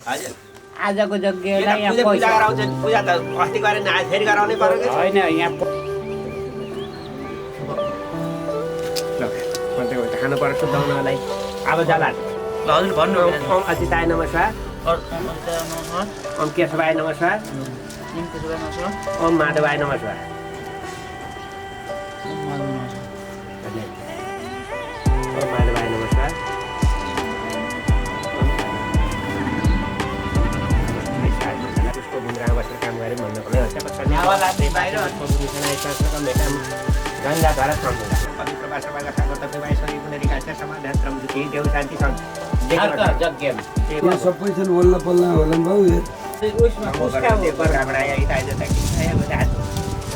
हजुर आजको यज्ञलाई यहाँ पूजा गराउँछ पूजा त अस्ति गरेन आज फेरि गराउनै पर्यो कि होइन यहाँ खानु पर्यो शुद्धाउनलाई अब जाला ल हजुर भन्नु ओम अच्युताय नमस्कार ओम केशवाय नमस्कार ओम माधवाय नमस्कार ओम माधवाय नमस्कार उसको गुन्द्रामा बसेर काम गरेँ भन्नु पर्यो गङ्गाद्वारा सम्झौता पवित्र वासवाला खागत वाइसरी पुनरिकास्य समाधात्रम जुति देव शान्ति यज्ञ यहाँ सबै छन् वल्ल पल्ला होला बाउ उसमा उसका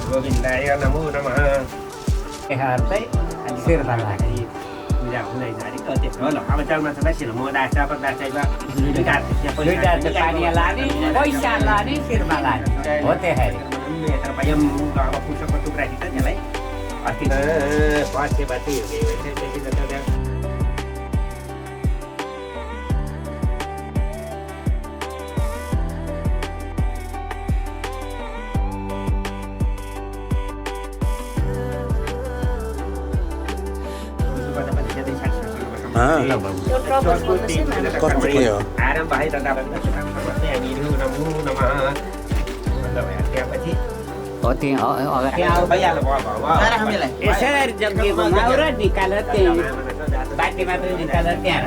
गोविन्दाय नमो नमः चाहिँ शेर्पा लाग्यो पूजा हुँदै जाने त्यसो ल अब चौरमा छ बसिल म दास अब दासैमा दुईटा चाहिँ पानी लाने पैसा लाने शेर्पा लाने हो त्यहाँ अब पुस्तकको टुक्रा खिच्छ त्यसलाई अस्ति पछि पछि आराम भाइ र हामीहरू नमो नमः त्यहाँपछि हो त्यहाँ भइहाल्नु भयो यसरी जग्गेको माउरा निकालेर त्यही बाटीमा पनि निकालेर त्यहाँ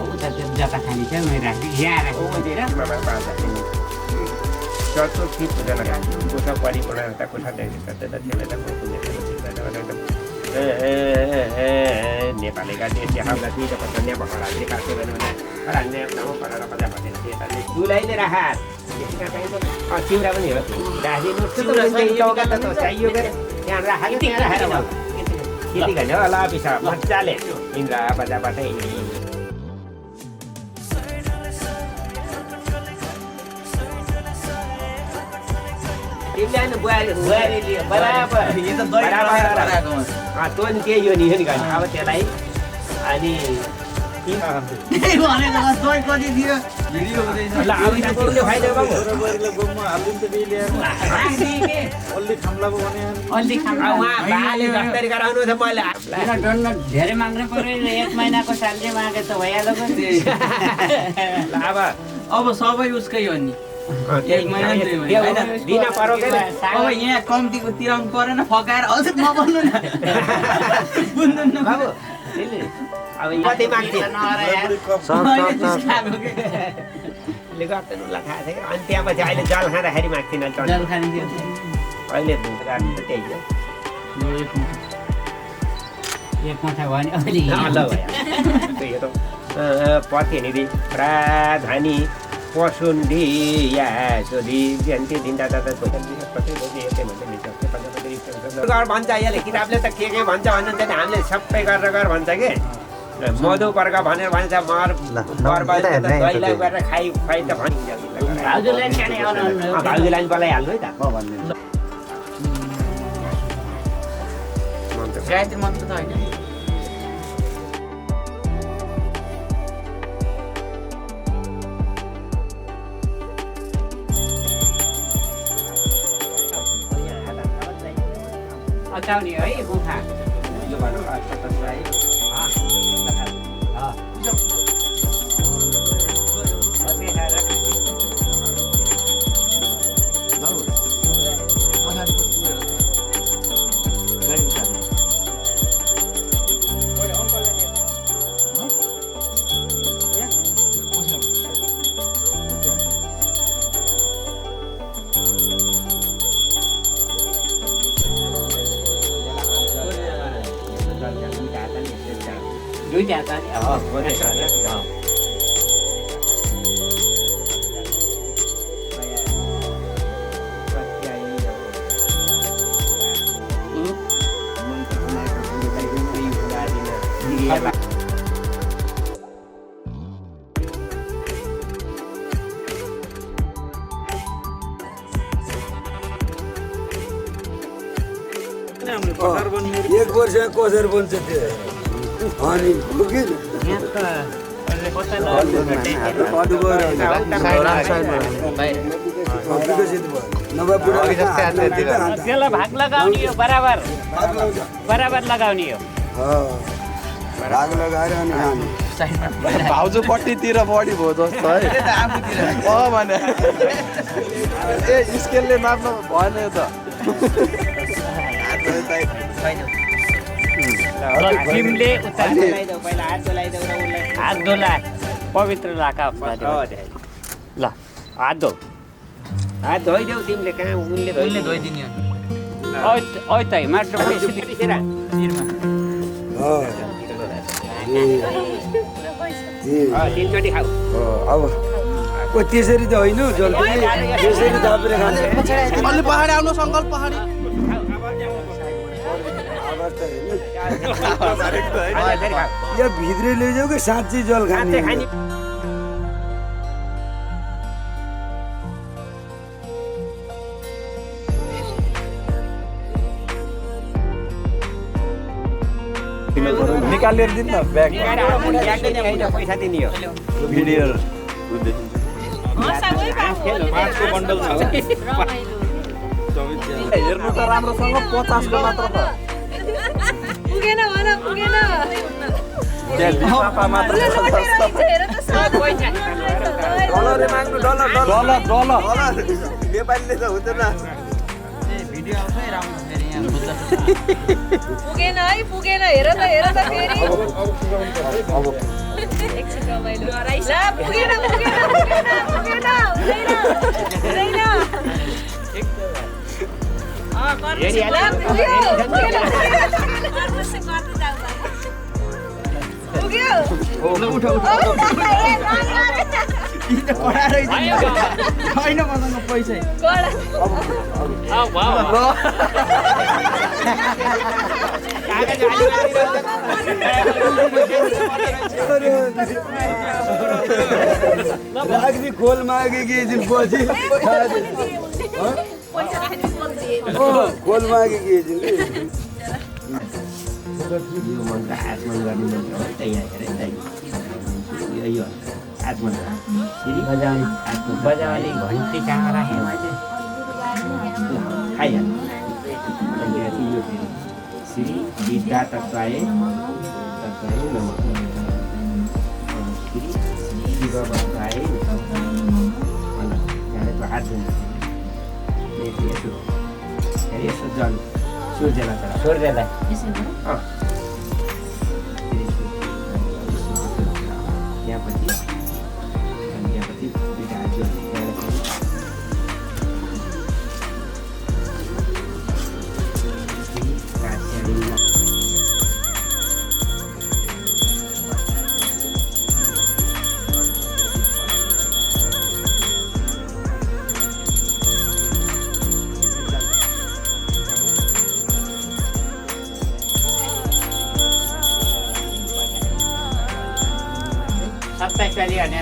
उता जता खाने छ मैले राखेँ यहाँ राखेँ चतुर्थी पूजा कुसा परिपूर्णता कुसा नेपालीका देश हाउला दुईटा पछाडि भगवानले काट्यो भने अन्य नमो परार पदा भन्ने चुलाइले राखा चिउरा पनि हो चाहियो गरे त्यहाँ राखेको त्यहाँ राखेर खेती गर्ने होला पिसा मजाले इन्द्रा बजाबाटै तँ के यो नि अब त्यसलाई अनि धेरै माग्नु पर्यो 1 महिनाको स्यालेरी मागे त भइहाल्यो अब सबै उसकै हो नि 1 महिना 2 महिना दिन पर्यो अब यहाँ कम्तीको तिराउनु परेन फकाएर हजुर नबन्नु न बुझ्नु बाबु अब कति माग्थे अनि त्यहाँपछि अहिले जल खाँदाखेरि माग्थिन अहिले त्यही हो एक मुठा भयो भने पत्नी प्राधानी पसुन्डी या सोधी जन्ती दिँदा दादा भन्छ यसले किताबले त के भन्छ भन्नुहुन्छ नि हामीले सबै गरेर गर भन्छ कि मधु पर्क भनेर भन्छ मर दहीलाई गरेर खाइ त भनिन्छ भाउजूलाई बोलाइहाल्नु है त गायत्री मन्त्र त होइन अचाउने है मुखा दुईटा छ नि एक वर्ष कसरी बन्छ त्यो अनि पुग्यो विकसित भयो नभए बुढा त्यसलाई भाग लगाउने हो बराबर लगाउने हो भाग लगाएर अनि खाने भाउजूपट्टितिर बढी भयो जस्तो है भने ए स्केलले माप्नु भएन त तिमीले हात धोला पवित्र लाका ल हात धो हात धोइदेऊ तिमीले कहाँ उनले धोइदिने त मात्र तिनचोटि खाऊ अब त्यसरी त होइन जल्दी त्यसरी थापेर खाने अलि पहाडी आउनु सङ्कल्प पहाडी या भित्रै लैजाऊ कि साँच्चै जल खाने निकालेर दिनु न ब्याग पैसा दिने हो भिडियो हेर्नु त राम्रोसँग 50 को मात्र त पुगेन भन पुगेन मात्र डलर माग्नु डलर नेपालीले त हुँदैन भिडियो आउँछ राम्रो फेरि यहाँ पुगेन है पुगेन हेर त फेरि एकछिन रमाइलो ला पुगेन होइन मसँग पैसा राख्ने खोल मागे कि एकदिन पछि खोल मागे कि एकदिन बजाउने घन्टी कहाँ राख्यो श्री विद्या तत्वाय नमः श्री शिव भक्ताय हात यसो जल सूर्यलाई त्यहाँपछि सत्ताइस वाली आने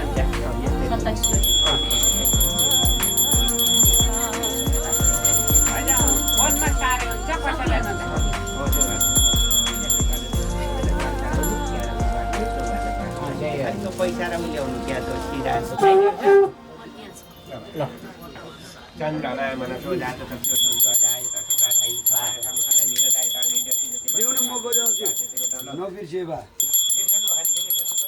पैसा र ल्याउनु क्या त सिधा चन्द्रलाई मलाई सोधा त त्यो सोधाए त सोधाए मेरो दाइ त ल्याउनु म बजाउँछु नबिर्से बा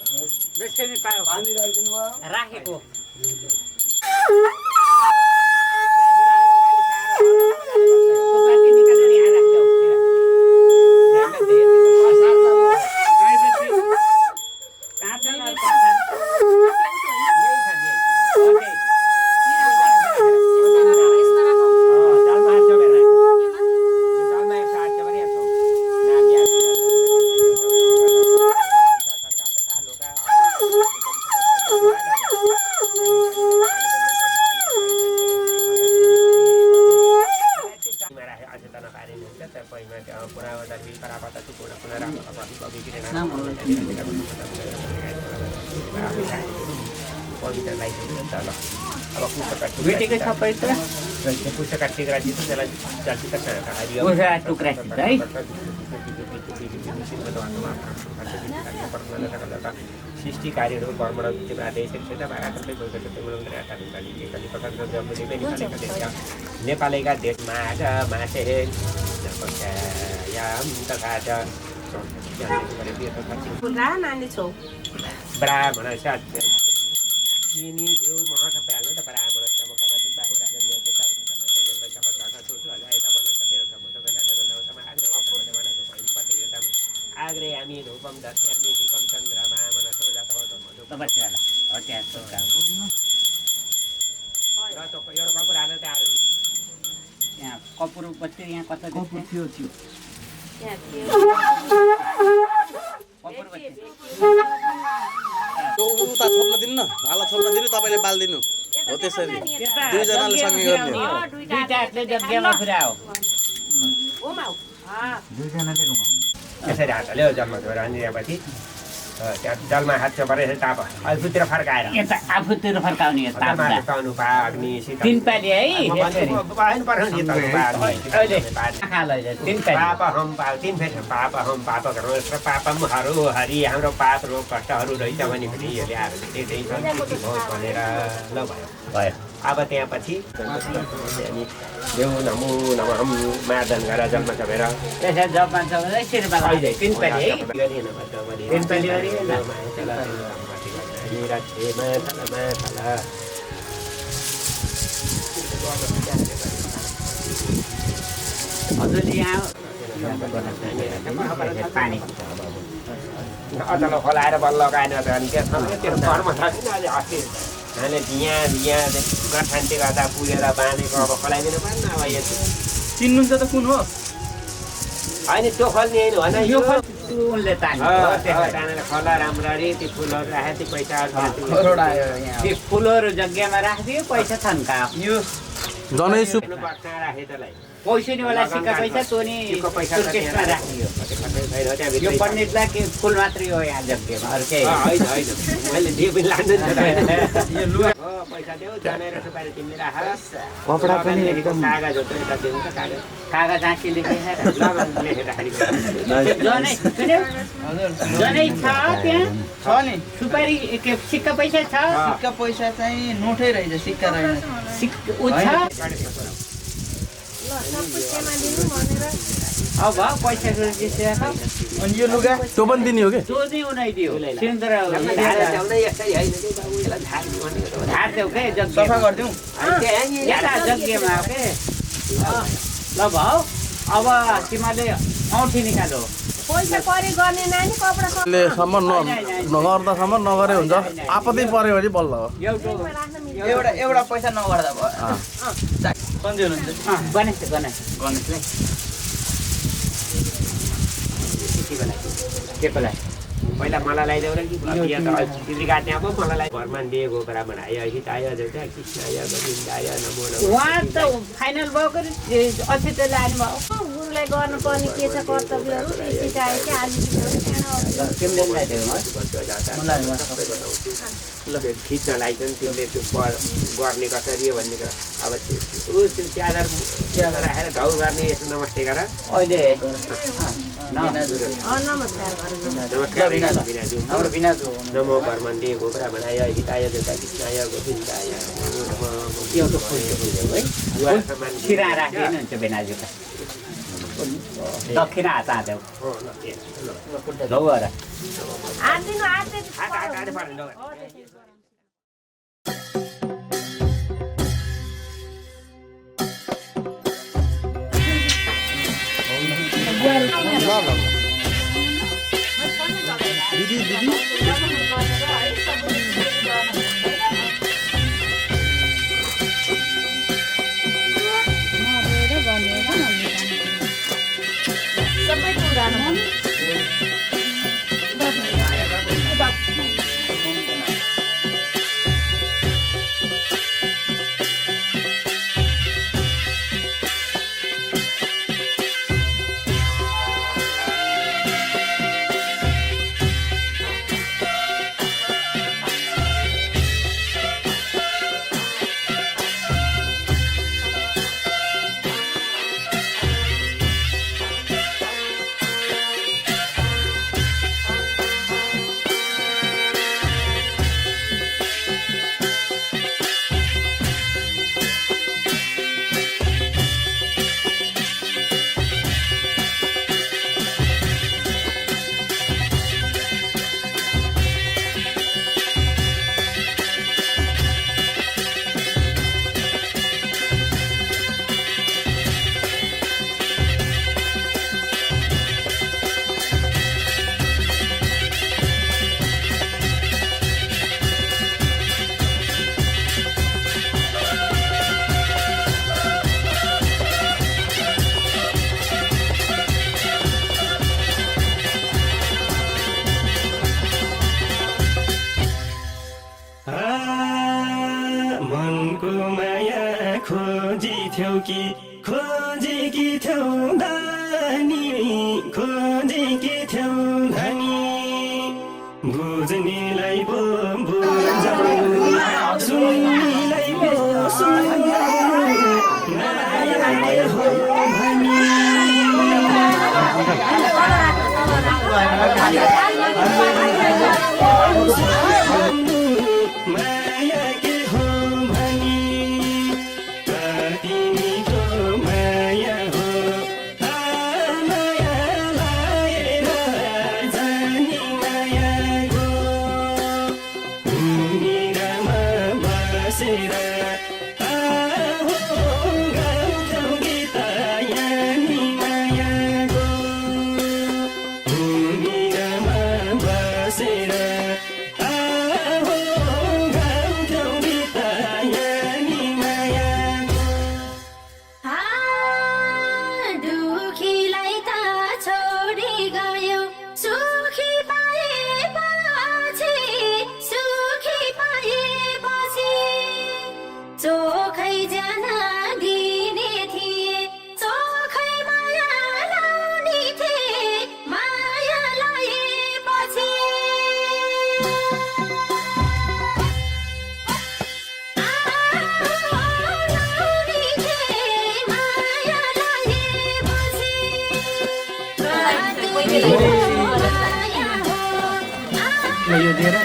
बेसरी पायो पानी राखिदिनु भयो राखेको पवित्र लाइसेन्स अब पुस्तक भेटेको सबै त पुस्तक टिक्राची छ त्यसलाई चलचित्र उसा टुक्रा है सृष्टि कार्यहरू कर्मण क्षेत्र नेपालीका देशमा मासे ब्राह्मण चिनी घिउ मह सबै हाल्नु त ब्राह्मण मुखमाथि बाहु राजा नेता आग्रे हामी धूपम दस्यामि दीपम चन्द्रमा मनसो जातः तपस्याला हट्या टुक्रा र त एउटा कपुर हाल्नु त आएर यहाँ कपुर बच्चे यहाँ कता कपुर थियो कपुर बच्चे त्यो उता छोड्न दिनु न उहाँलाई छोड्न दिनु तपाईँले बाल्दिनु हो त्यसरी दुईजनाले सँगै गर्ने हो दुईटाले जग्गामा पुर्याओ त्यसरी हात हाल्यो जलमा छोएर अनि त्यहाँपछि त्यहाँ जलमा हात चोपरेर ताप आफूतिर फर्काएर यता आफूतिर फर्काउने हो ताप्दा तनु पा अग्नि शीतल तीन पाली है यसरी पाइन पर्छ नि तनु पा अहिले आँखा लैजा तीन पाली पाप हम पाप तीन फेर पाप हम पाप गर्नु र पापम हरु हरि हाम्रो पाप रोग कष्टहरू रहेछ भने पनि यसले आएर त्यही सन्तुष्टि होस् भनेर ल भयो अब त्यहाँपछि अनि देउ नमो नमः मार्दन गरेर जलमा चपेर त्यसै जपमा छ भने शिरमा अहिले तीन पाली है तीन पाली गरी हजुरले यहाँ पानी अचल खोलाएर बल लगाएन त अनि त्यो कर्म छ किन अहिले अस्ति हामीले यहाँ गठान्ती गर्दा पुगेर बाँधेको अब खोलाइदिनु पर्ने अब यो चिन्नुहुन्छ त कुन हो होइन त्यो खोल्ने होइन यो उनले तानेर खोला राम्ररी त्यो फुलहरू राखेको त्यो पैसा करोड आयो यहाँ त्यो फुलहरू जग्गामा राखिदियो पैसा थन्का यो जनै सुप राखे त्यसलाई पैसा नि वाला सिक्का पैसा तोनी सुर्केसमा राखियो यो पण्डितलाई के फुल मात्रै हो यहाँ जग्गामा अरू केही होइन होइन मैले दिए पनि लाग्दैन पैसा देऊ जनेर सुपारी तिमीले राख कपडा पनि एकदम कागज हो त्यो दिनु त कागज कागज आँखी लेखेर लगन लेखेर जनै सुन्यौ जनै छ त्यहाँ छ नि सुपारी के सिक्का पैसा छ सिक्का पैसा चाहिँ नोटै रहेछ सिक्का रहेन ऊ छ अब पैसा अनि यो लुगा त्यो पनि दिने हो कि त्यो चाहिँ उनाइदियो सिलिन्डर झार्थ्यौ के सफा गरिदिउँ यता जग्गामा के ल भाउ अब तिमीले औँठी निकालो पैसा परे गर्ने नानी कपडा ले सम्म नगर्दासम्म नगरे हुन्छ आपत्ति पर्यो भने बल्ल हो एउटा पैसा नगर्दा भयो सन्जय हुनुहुन्छ गणेशलाई के मलाई पहिला मलाई लगाइदेऊ र कि तिमीले काट्ने अब मलाई घरमा दिएको कुरा बनायो हिताय देउता कृष्ण आयो गोविन्द आयो नमो नमः उहाँ त फाइनल भयो कि अझै त लानु भयो गुरुलाई गर्नुपर्ने के छ कर्तव्यहरू सिकायो कि आज तिमीले लगाइदेऊ खिच्नलाई चाहिँ तिमीले त्यो गर्ने कसरी हो भन्ने अब त्यो च्यादर राखेर घाउ गर्ने यसो नमस्ते गर अहिले नमो कर्मन्दे गोब्रा बनाय हिताय देउता कृष्णाय गोविन्दाय सिरा राखिदिनु हुन्छ बेनाजु त दक्षिण हात हाल्यौ लौ गर जीवनको माया खोजिथ्यौ कि खोजेकी थियौ धनी खोजेकी थियौ धनी बुझ्नेलाई पो बुझाउ सुन्नेलाई पो सुनाउ माया के हो भनी माया के हो भनी कति मिठो माया हो माया लाएर जानी मायाको निरामा बसेर गाउँथ्यौ गीत यानी मायाको निरामा बसेर गाउँथ्यौ गीत यानी मायाको दुखीलाई त छोडी गयो सुखी पाएपछि चोखै जान दिने थिए चोखै माया लाउने थिए माया लाएपछि लाउने थिए माया लाएपछि माया हो यो दिएर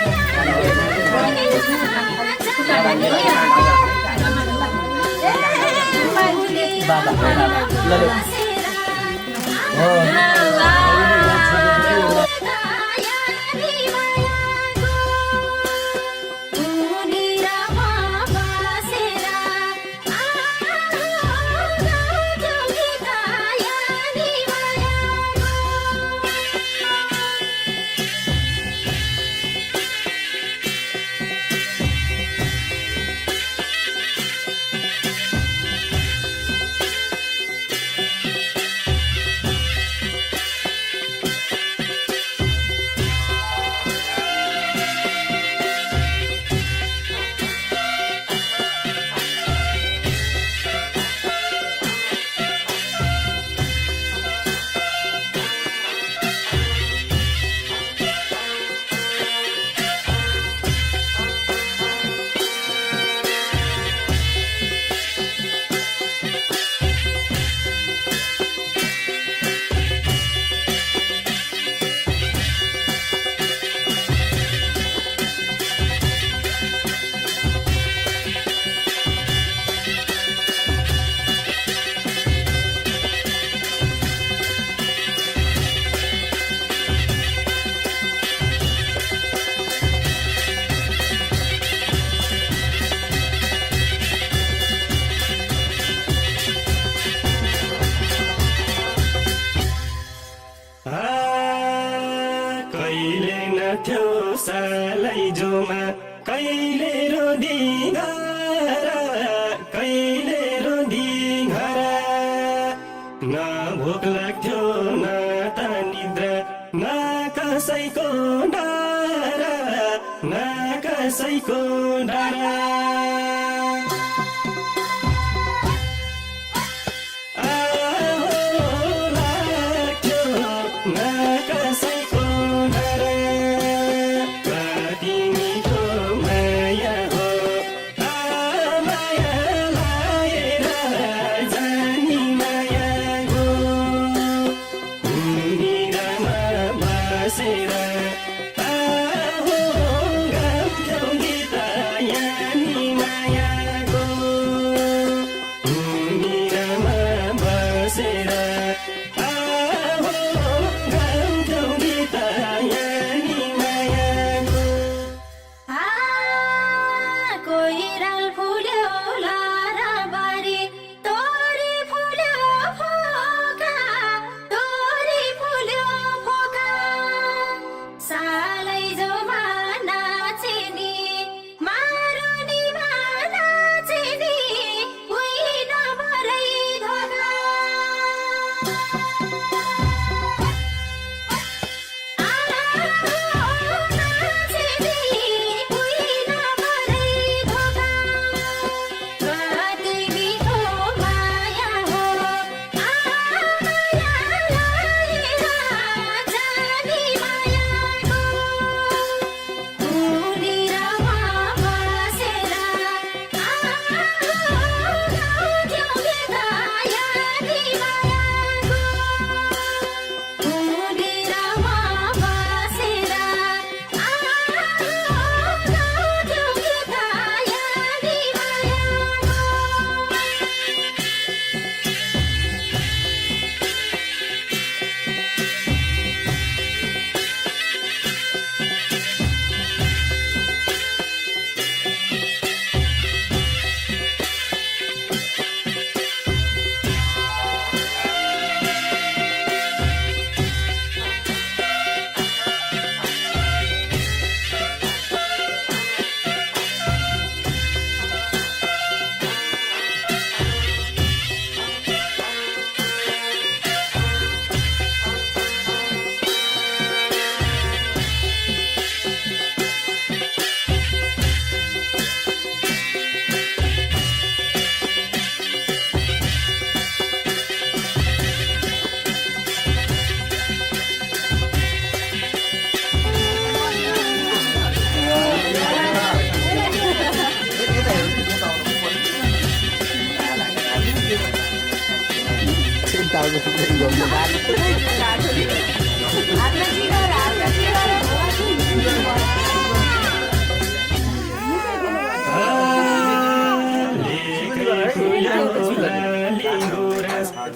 कहिले नथ्यो सालै जोमा कहिले रोदी घर कहिले रोदी घर न भोक लाग्थ्यो न त निद्रा न कसैको डर न कसैको डर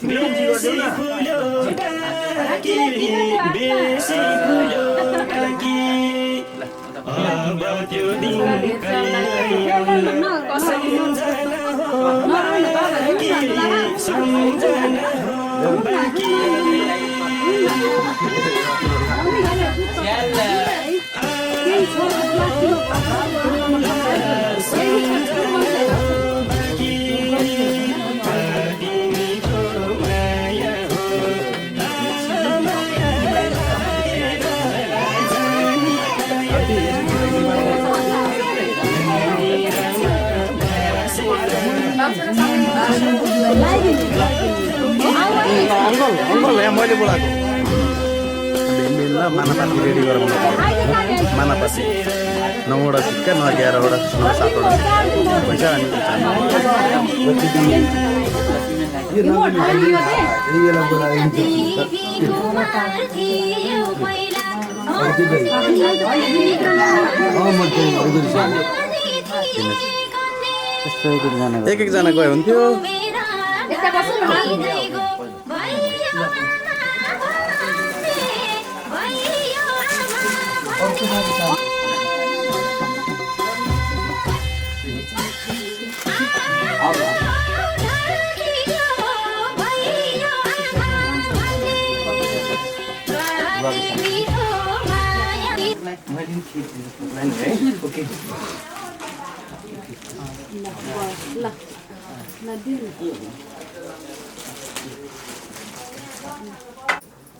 बेसी फुल्यो टाकी बेसी फुल्यो टाकी अब त्यो दिन कहिले आउला सम्झना हो बाँकी सम्झना हो बाँकी अङ्कल यहाँ मैले बोलाएको भेन्डिन ल मानापाती रेडी गरौँ मानापाती 9वटा सिक्का 11वटा 7वटा पैसा अनि एक एकजना गयो हुन्थ्यो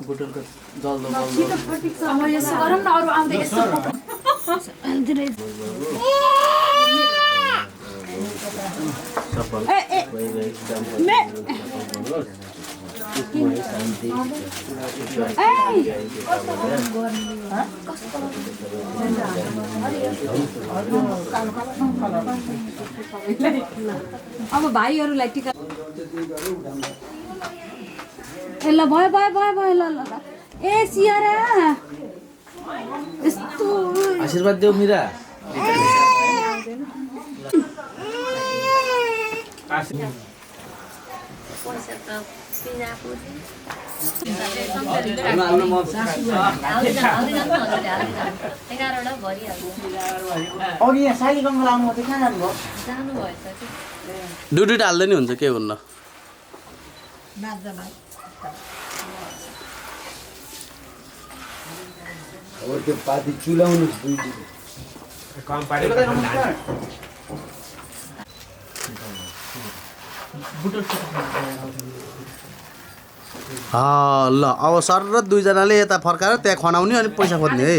बोतलको जल्दो अब यसो गरौँ न अरू आउँदै यसो अब भाइहरूलाई टिका ए ल भयो भयो भयो भयो ल ल ल ए सियारा यस्तो आशीर्वाद देऊ मिरा अघि यहाँ सालीगङ्गा लाउनु मात्रै कहाँ जानुभयो दुईटा हाल्दै नि हुन्छ के हुन्न अब त्यो पाती चुलाउनु कम पारेको ल अब सर र दुईजनाले यता फर्काएर त्यहाँ खनाउने अनि पैसा खोज्ने है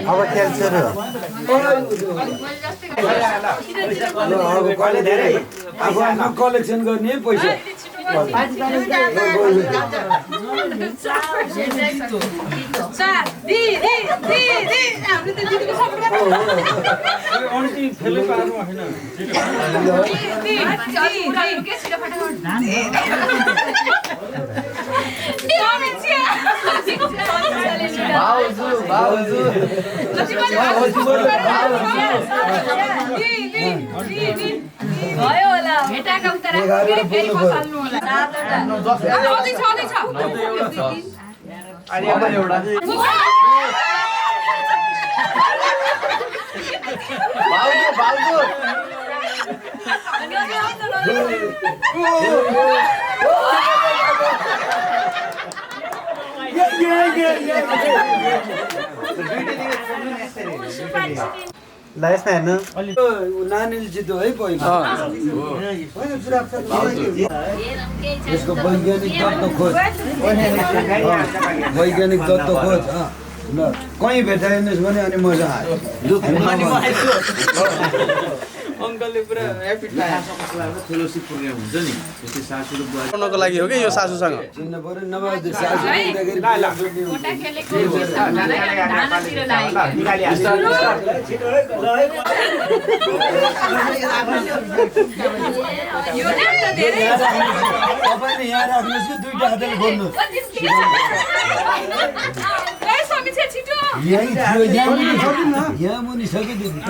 अब खेल्छ र अब हामी कलेक्सन गर्ने पैसा भयो होला भेटाका उतारा फेरि पसाल्नु होला ल यसमा हेर्नु नानीले जित्यो है पहिला यसको वैज्ञानिक तत्त्व खोज वैज्ञानिक तत्त्व खोज ल कहीँ भेटाइनुहोस् भने अनि मजा आयो अङ्कलले पुरा ह्यापी फेलोसिप प्रोग्राम हुन्छ नि त्यो सासूले बुवाको लागि हो कि यो सासूसँग चिन्न पर्यो नभए त्यो सासु दिँदाखेरि कोटा खेलेको धानातिर लाग्यो यो नाम त धेरै छ तपाईँले यहाँ राख्नुहोस् कि दुईटा हातले खोल्नुहोस् समीक्षा छिटो यहाँ मुनि सकिदिनु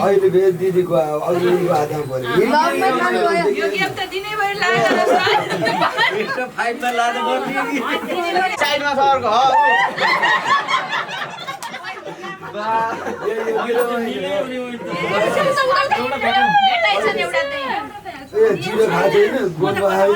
अहिले भेज दिदीको अघिको हातमा पर्यो यो गेम त दिनैभरि लागेर साइडमा सरको हो चिरो खाँदैन गोलो आयो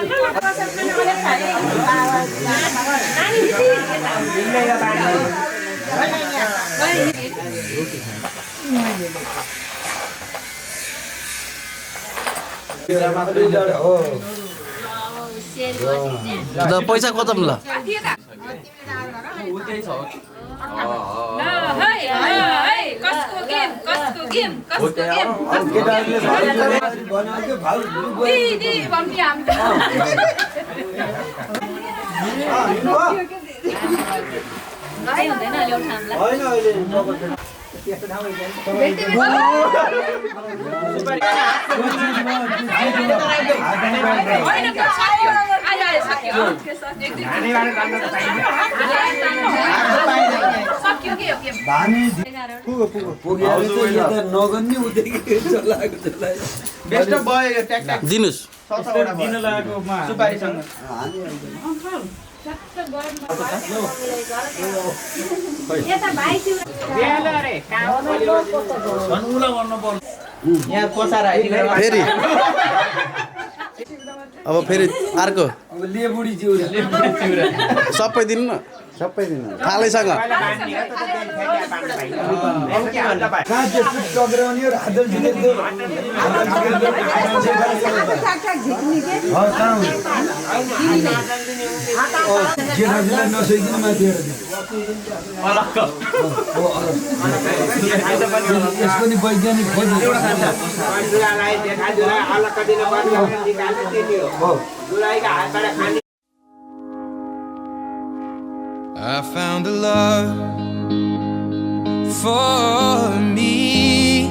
पैसा कता ल कसको गेम नगर्ने उदेखि चलाएको बेस्ट अफ भयो ट्याक ट्याक दिनुस् दिन लागेको सुपारीसँग यहाँ पसार फेरि अब फेरि अर्को अब लेबुडी चिउरा सबै दिनु न सबै दिनु थालैसँग कहाँ त्यस्तो टक्राउने हो हातल झिकेको जेठाजीलाई नसोइदिनु माथि यसको नि वैज्ञानिक खोज I found a love for me.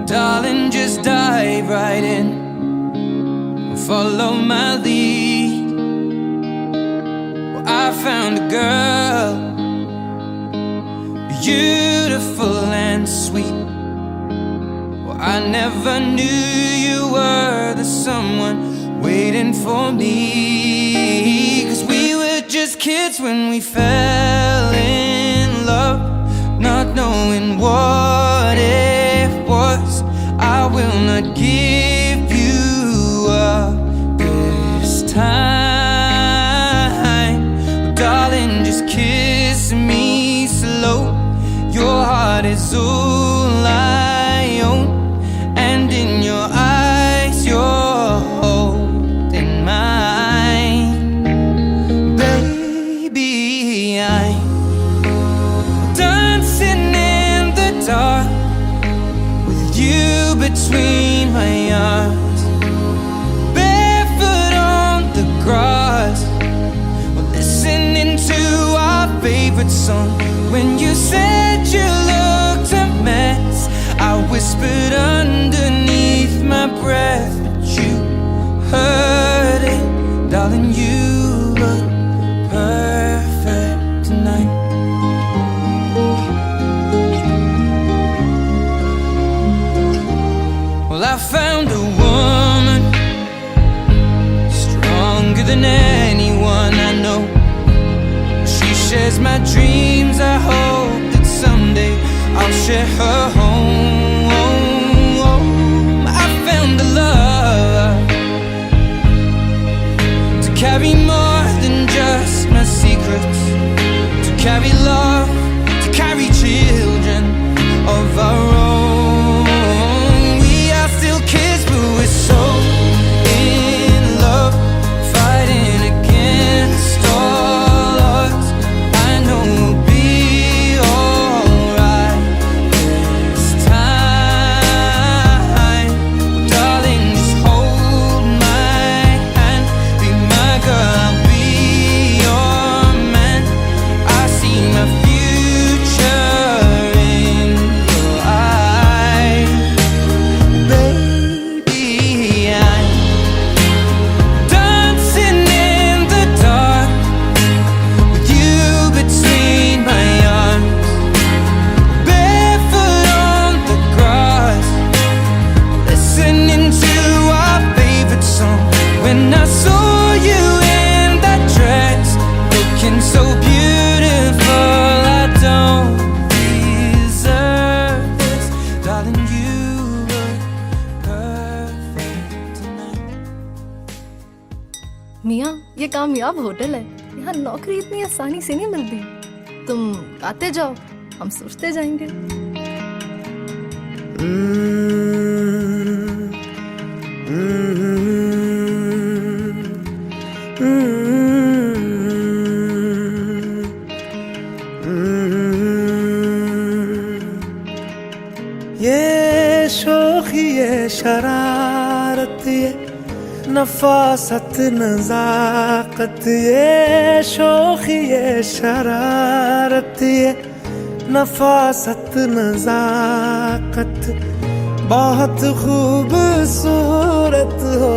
Darling, just dive right in. Follow my lead. Well, I found a girl, beautiful and sweet. Well, I never knew you were the someone waiting for me. 'Cause we were just kids when we fell in love, not knowing what it was. I will not give you up this time. Darling, just kiss me slow. Your heart is all I own, and in your eyes you're holding mine. Baby, I'm dancing in the dark with you between my arms, barefoot on the grass, listening to our favorite song. When you said you looked a mess, I whispered underneath my breath, but you heard it, darling. You look perfect tonight. Well, I found a woman stronger than anyone I know. She shares my dreams, I मियाँ, ये कामयाब hotel है, यहाँ नौकरी इतनी आसानी से नहीं मिलती। तुम आते जाओ, हम सोचते जाएंगे। ये शोखी ये शरारत ये नफासत नजाकत, ये शोखी ये शरारत ये नफासत नजाकत, बहुत खूबसूरत हो,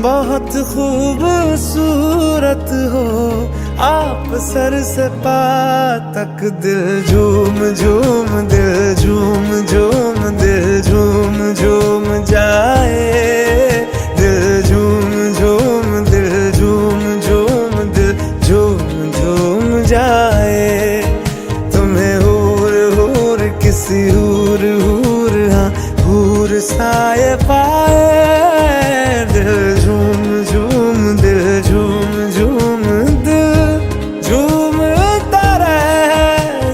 बहुत खूबसूरत हो। आप सर से पा तक दिल झूम झूम, दिल झूम झूम, दिल झूम झूम जाए, दिल झूम झूम, दिल झूम झूम, दिल झूम झूम जाए। तुम्हें हूर हूर किसी हूर हूर, हाँ हूर साए पाए, दिल झूम झूम, दिल झूम झूम, दिल झूमता रह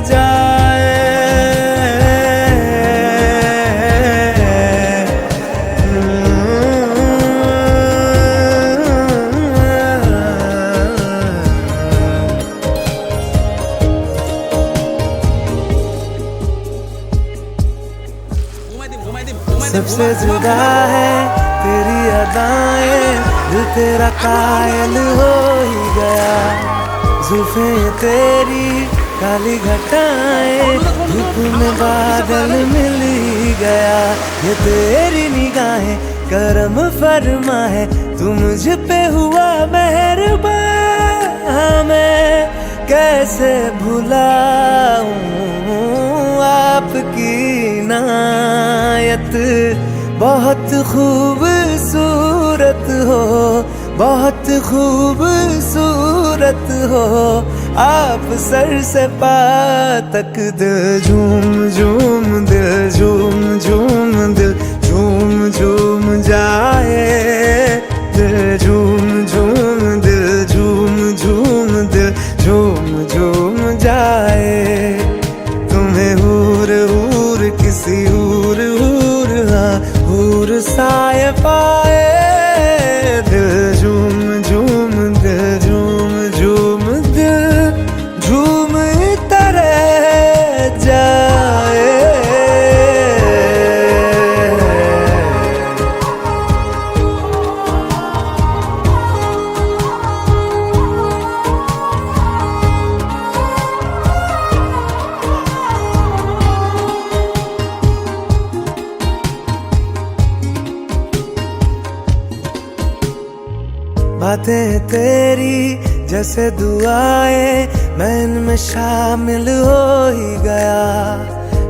जाए। सबसे जुदा है तेरी अदाएं, दिल तेरा कायल हो ही गया। जुल्फे तेरी काली घटाएं, धूप में बादल मिल ही गया। ये तेरी निगाहें करम फरमा है, तू मुझ पे हुआ मेहरबान। मैं कैसे भुलाऊं आपकी इनायत, बहुत खूबसूरत हो, बहुत खूबसूरत हो। आप सर से पा तक दिल झूम झूम, दिल झूम झूम, दिल झूम झूम जाए, दिल झूम झूम, दिल झूम झूम, दिल झूम झूम जाए। तुम्हें हूर हूर किसी हूर हूर, हाँ हूर साए पाए, दिल झूम झूम, दिल झूम झूम, दिल झूम तरह जाए। बातें तेरी जैसे दुआएं, मैं इनमें शामिल हो ही गया।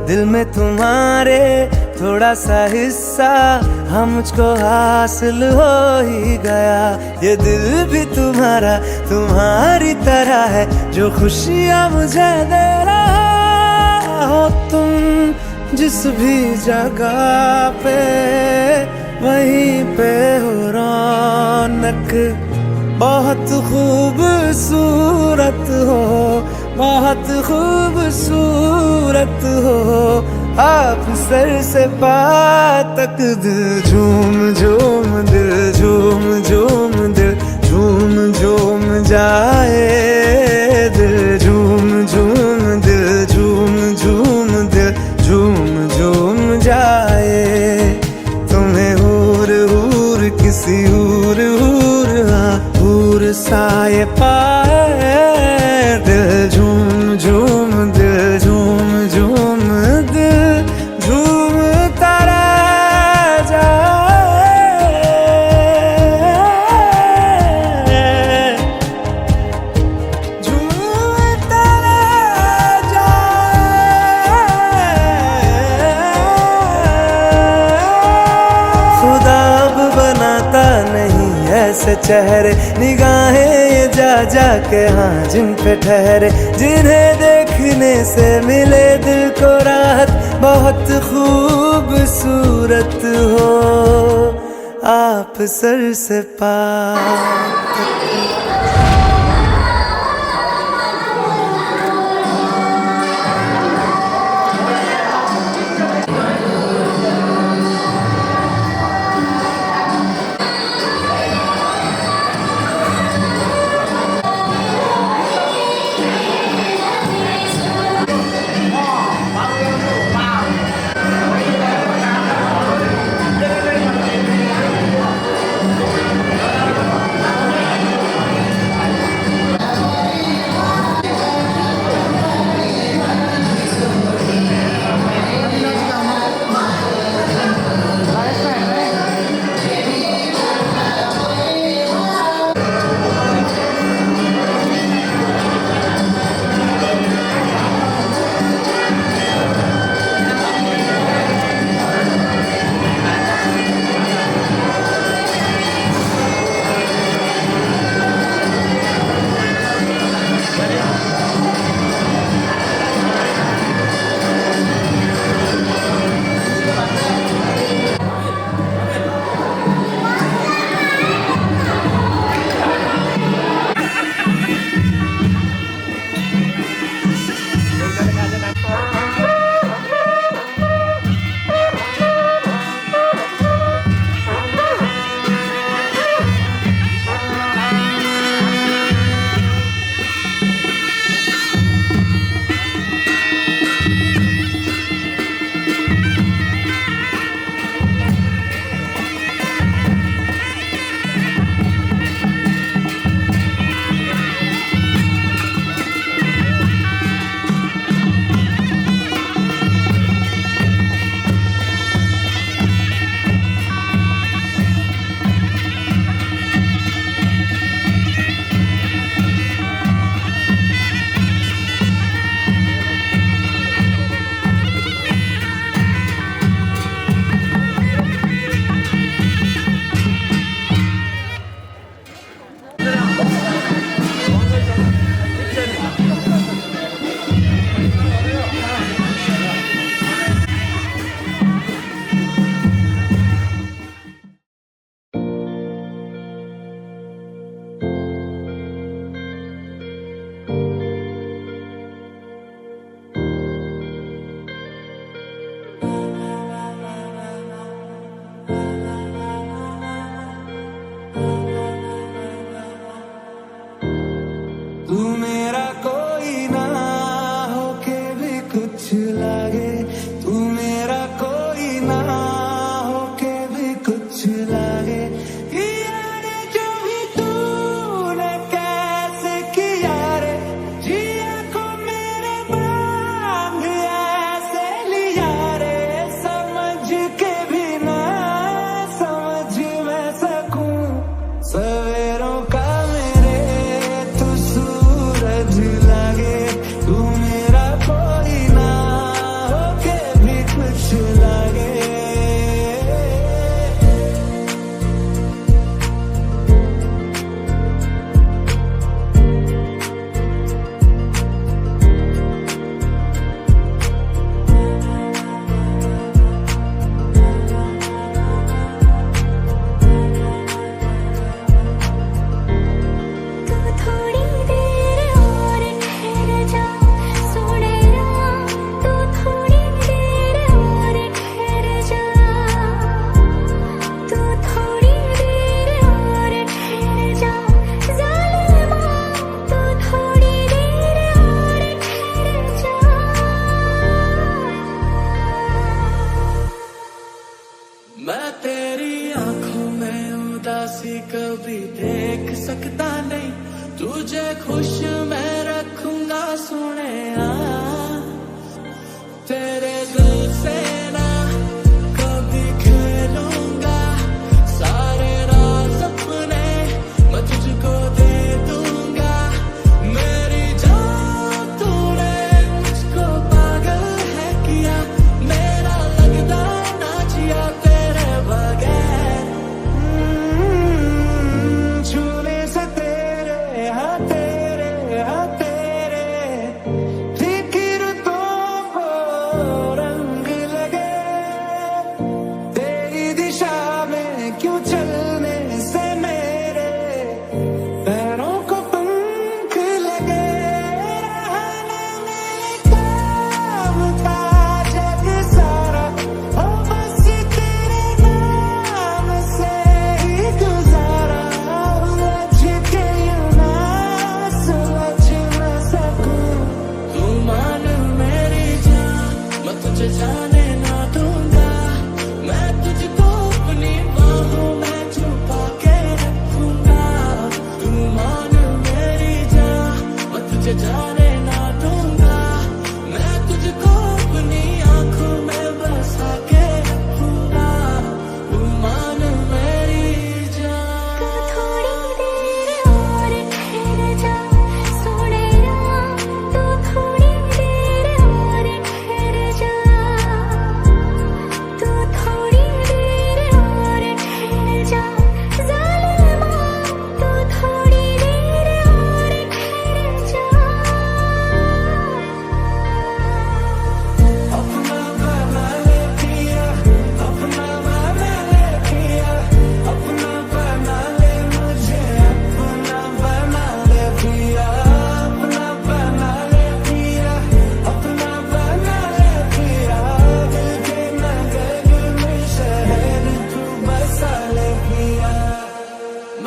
दिल में तुम्हारे थोड़ा सा हिस्सा हम मुझको हासिल हो ही गया। ये दिल भी तुम्हारा तुम्हारी तरह है, जो खुशियाँ मुझे दे रहा हो तुम। जिस भी जगह पे वहीं पे हो रौनक, बहुत खूबसूरत हो, बहुत खूबसूरत हो। आप सर से पा तक दिल झूम झूम, दिल झूम झूम, दिल झूम झूम जाए, दिल झूम झूम, दिल झूम झूम, दिल झूम झूम जाए। तुम्हें हूर हूर किसी हूर हूर, हाँ हूर साए पाए, दिल झूम झूम, दिल झूम झूम, दिल झूम तारा जाए, झूम तारा जाए। खुदा अब बनाता नहीं ऐसे चेहरे, निगाहें ये जा जा के हाँ जिन पे ठहरे, जिन्हें देखने से मिले दिल को राहत। बहुत खूबसूरत हो आप सर से पार।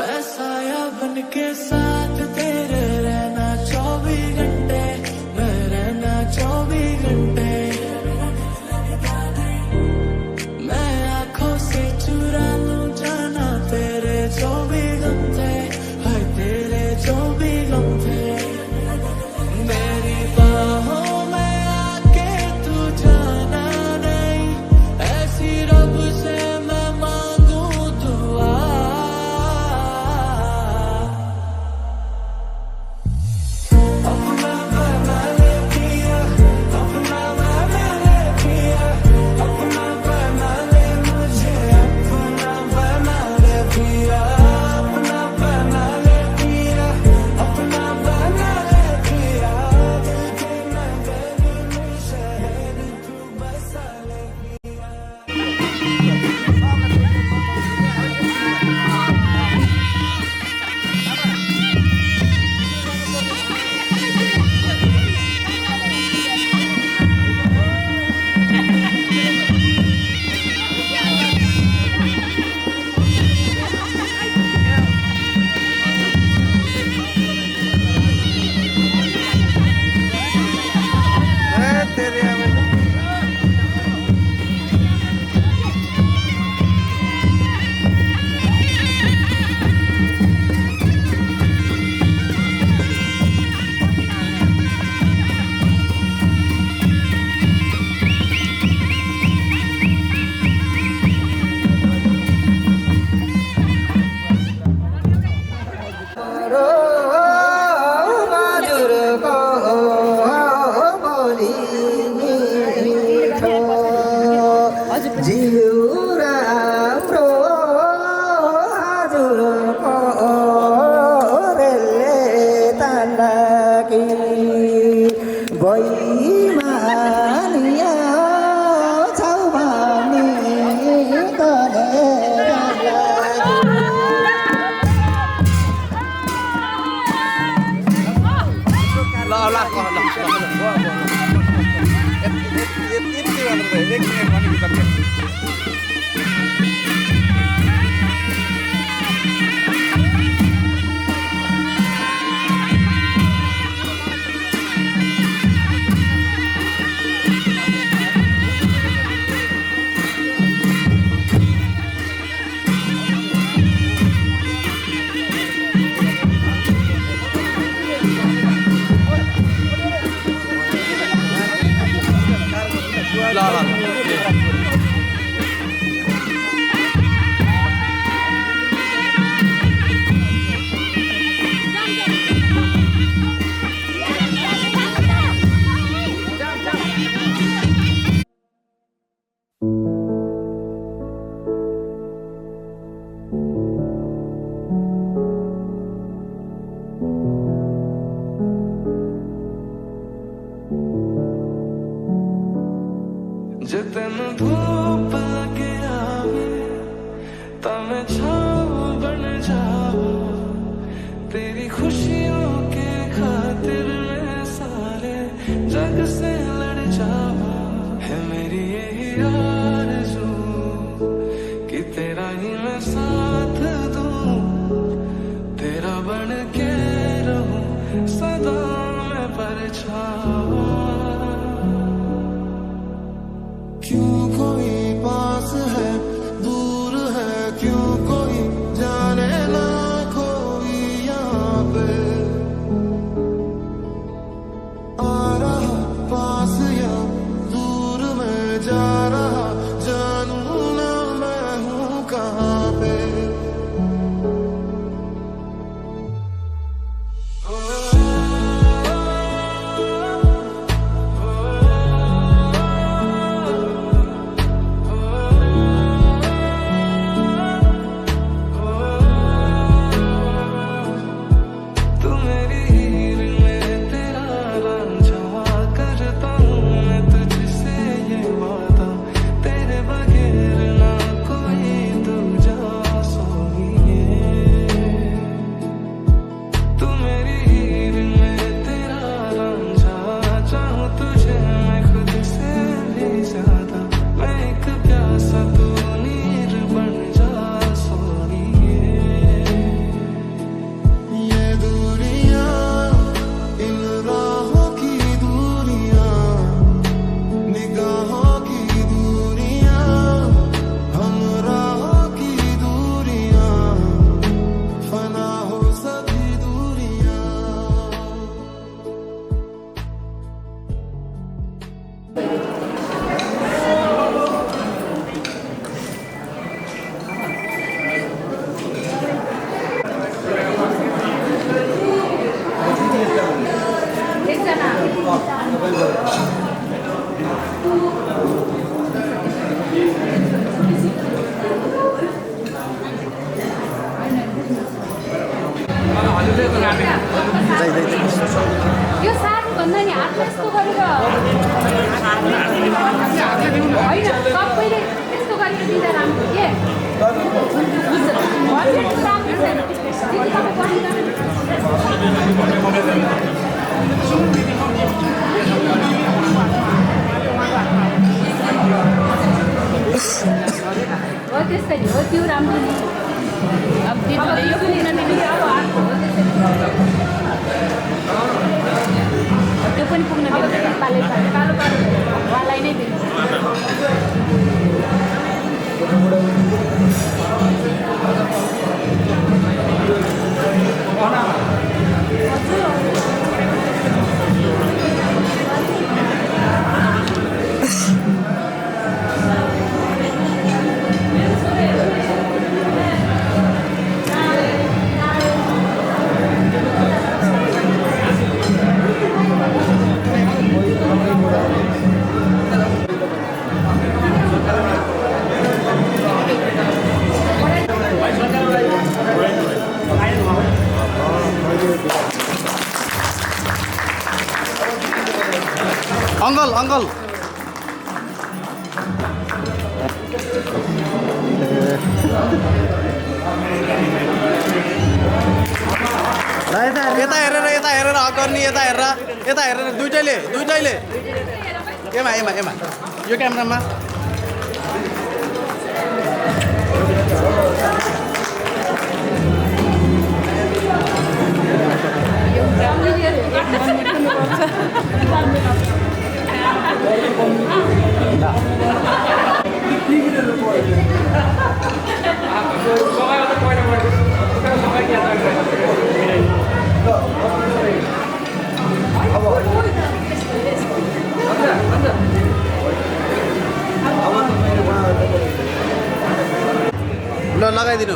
मैं साया बन के साथ तेरे रहना 24 घंटे, मैं रहना 24 घंटे। मैं आंखों से चुरा लूं जाना तेरे जो भी गम थे, हाय तेरे जो भी गम थे। मेरी बाहों में आके तू जाना नहीं, ऐसी रब से मैं मांगू दुआ। अपना बना ले पिया, अपना बना ले पिया, अपना बना ले मुझे, अपना बना ले पिया, अपना बना ले पिया, अपना बना ले पिया। दिल के नगर में शहर तू बसा ले पिया। जे तेन धूप लगे आवे तमें छाव बन जाओ, तेरी खुशियों के खातिर मैं सारे जग से लड़ जाओ। है मेरी यही आरज़ू कि तेरा ही मैं साथ दूं, तेरा बन के रहूं सदा मैं परछावा। क्यों कोई पास है दूर है, क्यों कोई जाने ना कोई यहाँ पे आ रहा यो सार्नु भन्दा नि हातमा यस्तो गरेर होइन सबैले यस्तो गरेर दिँदा राम्रो के हो त्यस्तै हो त्यो राम्रो नि अब दिदीले यो पुग्न दिने अब आएको हो त्यो पनि पुग्न दिन्छ पाले पाले कालो कालो भगवानलाई नै दिन्छ अङ्कल अङ्कल यता हेरेर हक गर्ने यता हेरेर दुइटैले एमा यो क्यामेरामा ल लगाइदिनु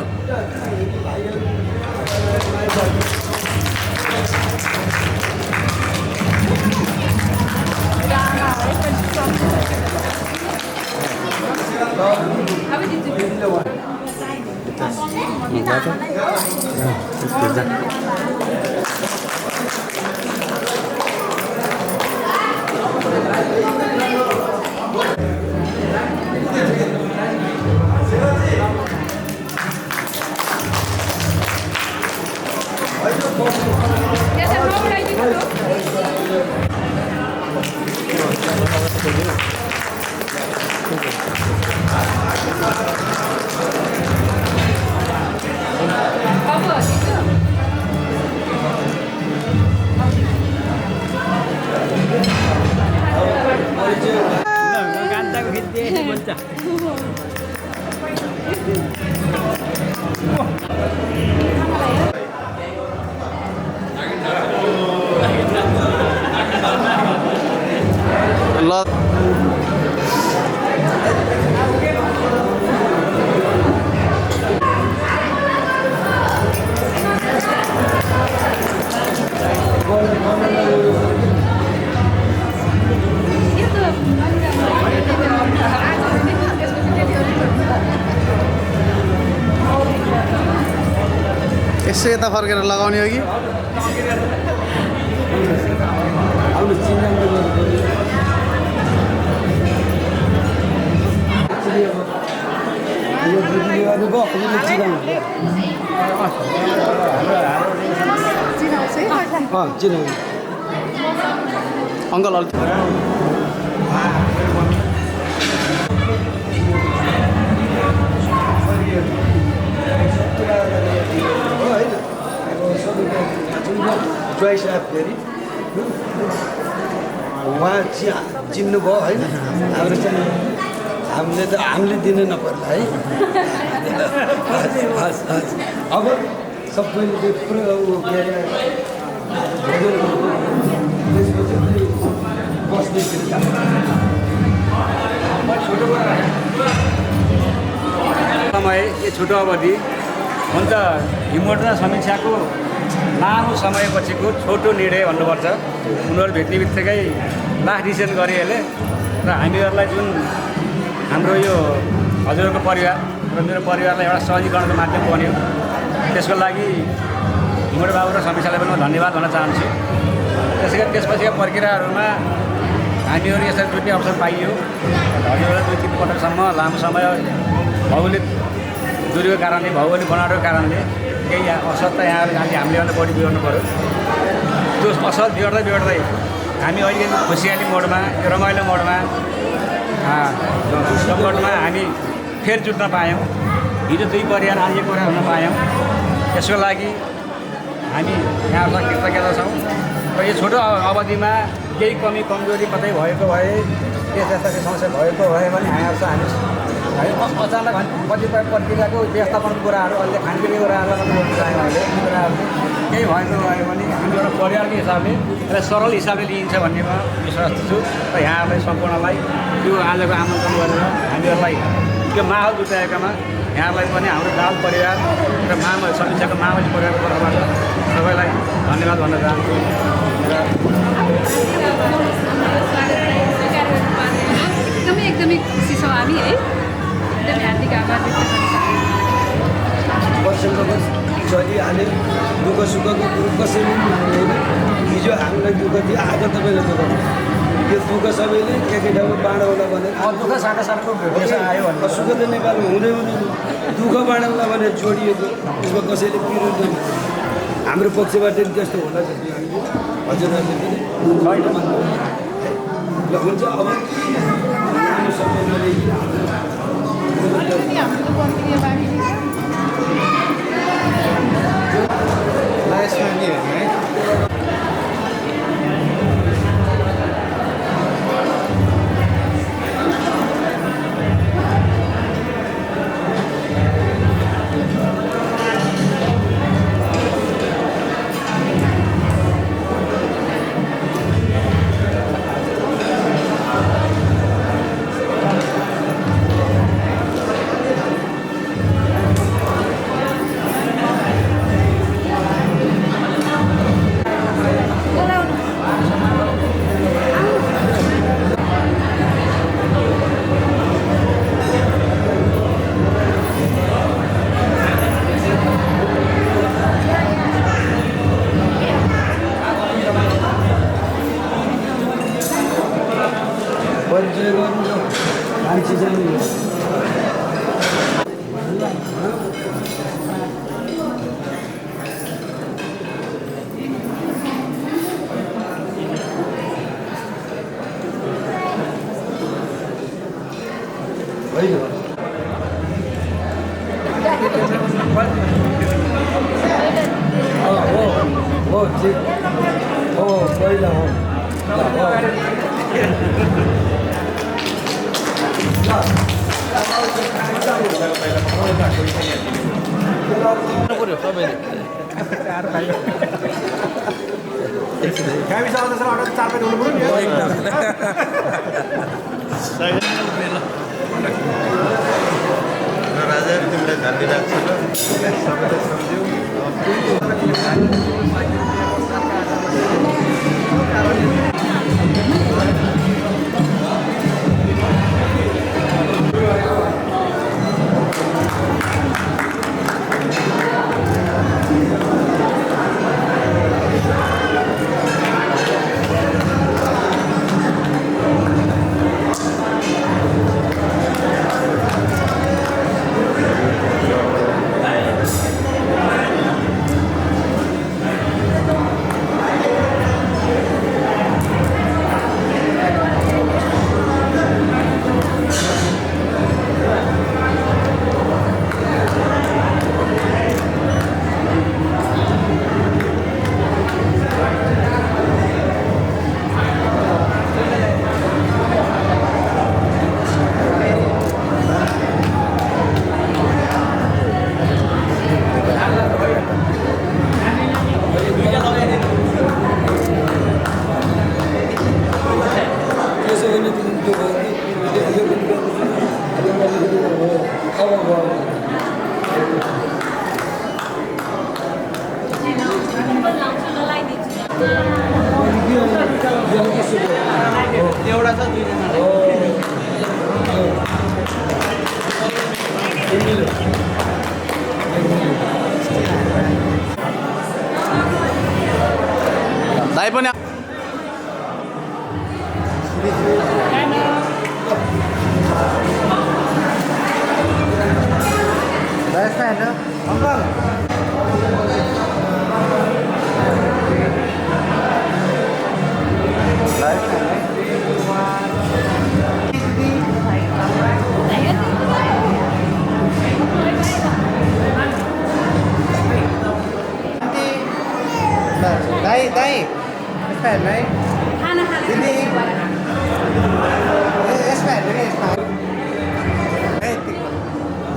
यसो यता फर्केर लगाउने हो कि अङ्कल चोइस एप फेरि उहाँ चिन्नुभयो होइन हाम्रो चाहिँ हामीले दिनु नपर्ला है अब सबैले पुरो के अरे बस्ने समय यो छोटो अवधि हुन्छ हिमोट र समीक्षाको लामो समयपछिको छोटो निर्णय भन्नुपर्छ उनीहरू भेट्ने बित्तिकै लास्ट डिसिजन गरे यसले र हामीहरूलाई जुन हाम्रो यो हजुरहरूको परिवार र मेरो परिवारलाई एउटा सहजीकरणको माध्यम बन्यो त्यसको लागि हिमोड बाबु र समीक्षालाई पनि म धन्यवाद भन्न चाहन्छु। त्यसै गरी त्यसपछिका प्रक्रियाहरूमा हामीहरू यसरी जुट्ने अवसर पाइयो। धनीबाट 2-3 पटकसम्म लामो समय भौगोलिक दूरीको कारणले, भौगोलिक बनावटको कारणले केही असर त यहाँहरूले हामीले भन्दा बढी बिहोर्नु पऱ्यो। त्यो असल बिहोर्दै हामी अहिले खुसियाली मोडमा, यो रमाइलो मोडमा, जमघटमा हामी फेरि जुट्न पायौँ। हिजो 2 परिवार आज 1 परिवार हुन पायौँ। यसको लागि हामी यहाँहरूलाई कृतज्ञता छौँ। र यो छोटो अवधिमा केही कमी कमजोरी कतै भएको भए, यस्ता समस्या भएको भए भने हामीहरू अचानक कतिपय प्रक्रियाको व्यवस्थापनको कुराहरू अहिले खानपिने कुराहरूलाई पनि बोल्न चाह्यौँ। अहिले कुराहरू केही भएको भयो भने हामी एउटा परिवारको हिसाबले यसलाई सरल हिसाबले लिइन्छ भन्ने म विश्वास छु। र यहाँहरूलाई सम्पूर्णलाई यो आजको आमन्त्रण गरेर हामीहरूलाई यो माहौल जुटाएकामा यहाँलाई पनि हाम्रो दाल परिवार र समीक्षाको मावली परिवारको तर्फबाट सबैलाई धन्यवाद भन्न चाहन्छु। एकदमै खुसी छौँ हामी है, एकदमै हार्दिक आभार व्यक्त गर्न चाहन्छु। वर्षको चलिहाल्यो। दुःख सुखको कुरो कसैले पनि हुँदैन। हिजो हामीलाई दुःख थियो, आज तपाईँलाई दुःख हुन्छ। यो दुःख सबैले एकै ठाउँमा बाँडौँला भनेर दुःख साटासाटको आयो भने सुख त नेपालमा हुँदै हुँदैन। दुःख बाँडौँला भनेर जोडिएको, त्यसमा कसैले विरोध गर्नु। हाम्रो पक्षबाट पनि त्यस्तो होला जस्तो लाग्यो। हजुरहरूले पनि ल हुन्छ। अब लामो समयमा परिचय गर्नु मान्छे चाहिँ हो ठिक हो पहिला हो राजा तिमीलाई झाली राख्छ ल सबैले सम्झ्यौ। एउटा छ 2 जना भाइ पनि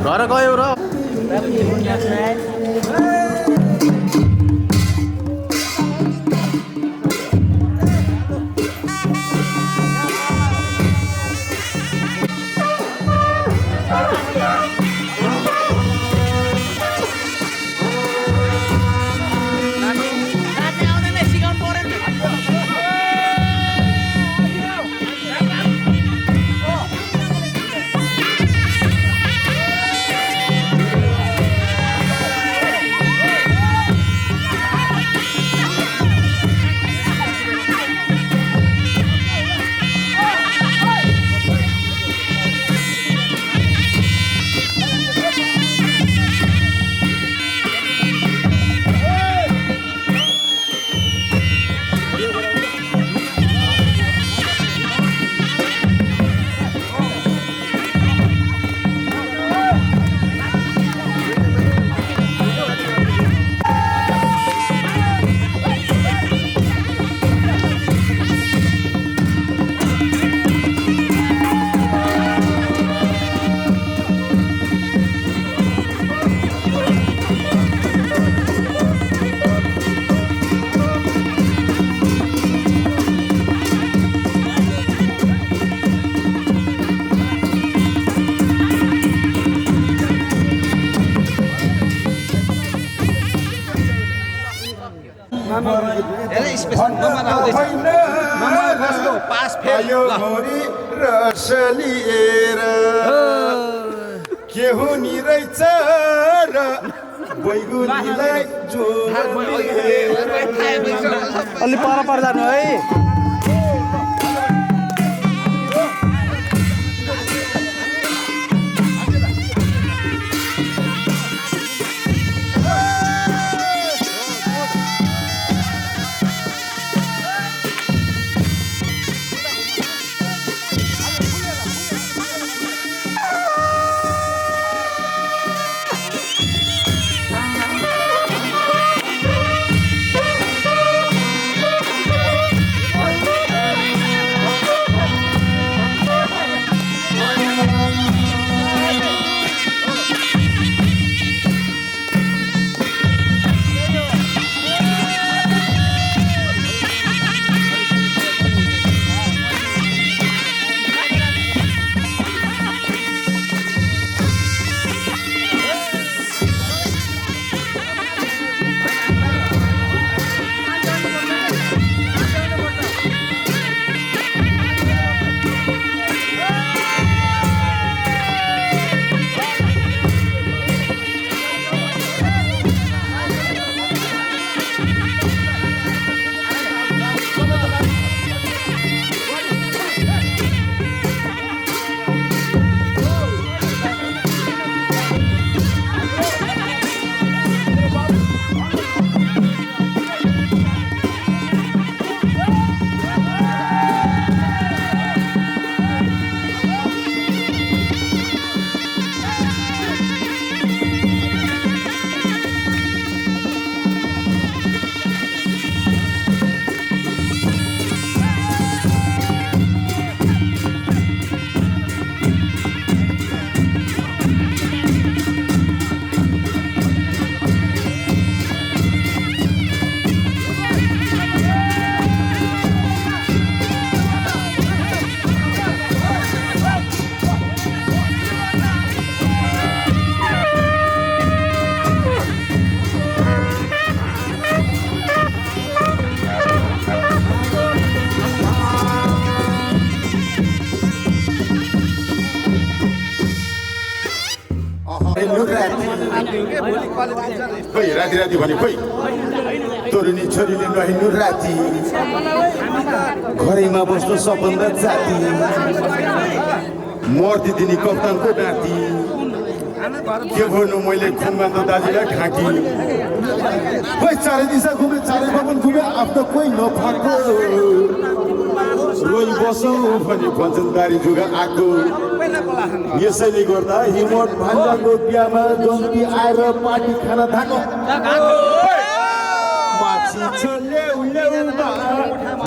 घर गयो र रस लिएर के हुने रहेछ र बैगुनीलाई जो अलि पर जानु है खोइ राति राति भने खोइ तरुनी छोरीले नहिँड्नु राति घरैमा बस्नु सबभन्दा जाति मर्ती दिने कप्तानको नाति के भन्नु मैले खुम्बा त दाजुलाई ढाकी खोइ चारै दिशा घुमे चारै भवन घुमे आफ्नो कोही नफाको रोइ बसौ भने भन्छन् दारी जुगा आएको यसैले गर्दा हिमोट भान्जाको बिहामा जन्ती आएर पार्टी खाना धाको माछी छ ल्याउ ल्याउमा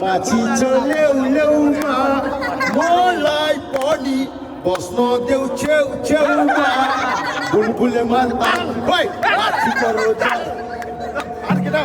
माछी छ ल्याउ ल्याउमा मलाई पनि बस्न देऊ छेउ छेउमा बुलबुले मान्ता ओइ माछी करो अर्केटा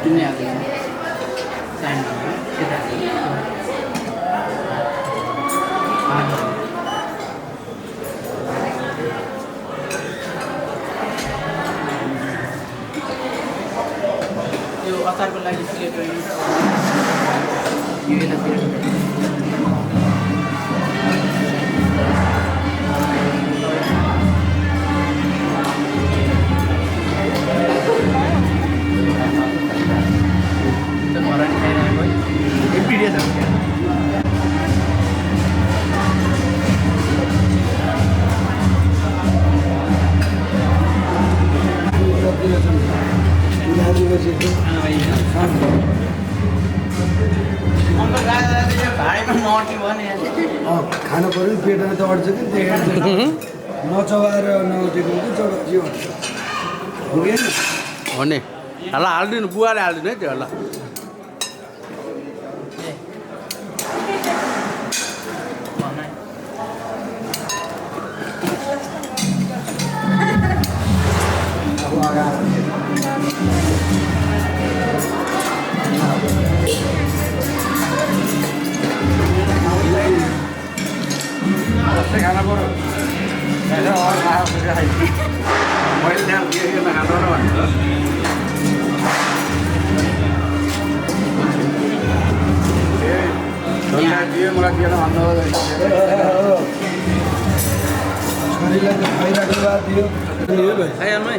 किनिहाल्यो सानो त्यता यो अचारको लागि प्लेट यो यतातिर खानु पऱ्यो पेटमा त अड्छ कि त्यही नचबाएर नउठेको कि चबाजी हो कि हो नि ल हालिदिनु बुवाले हालिदिनु है त्यो ल खाना पऱ्यो मैले त्यहाँ खानु भन्नु दियो मलाई दिएन भन्नु छोरीलाई त खाइराख्नु भएको थियो खाइहाल्नु है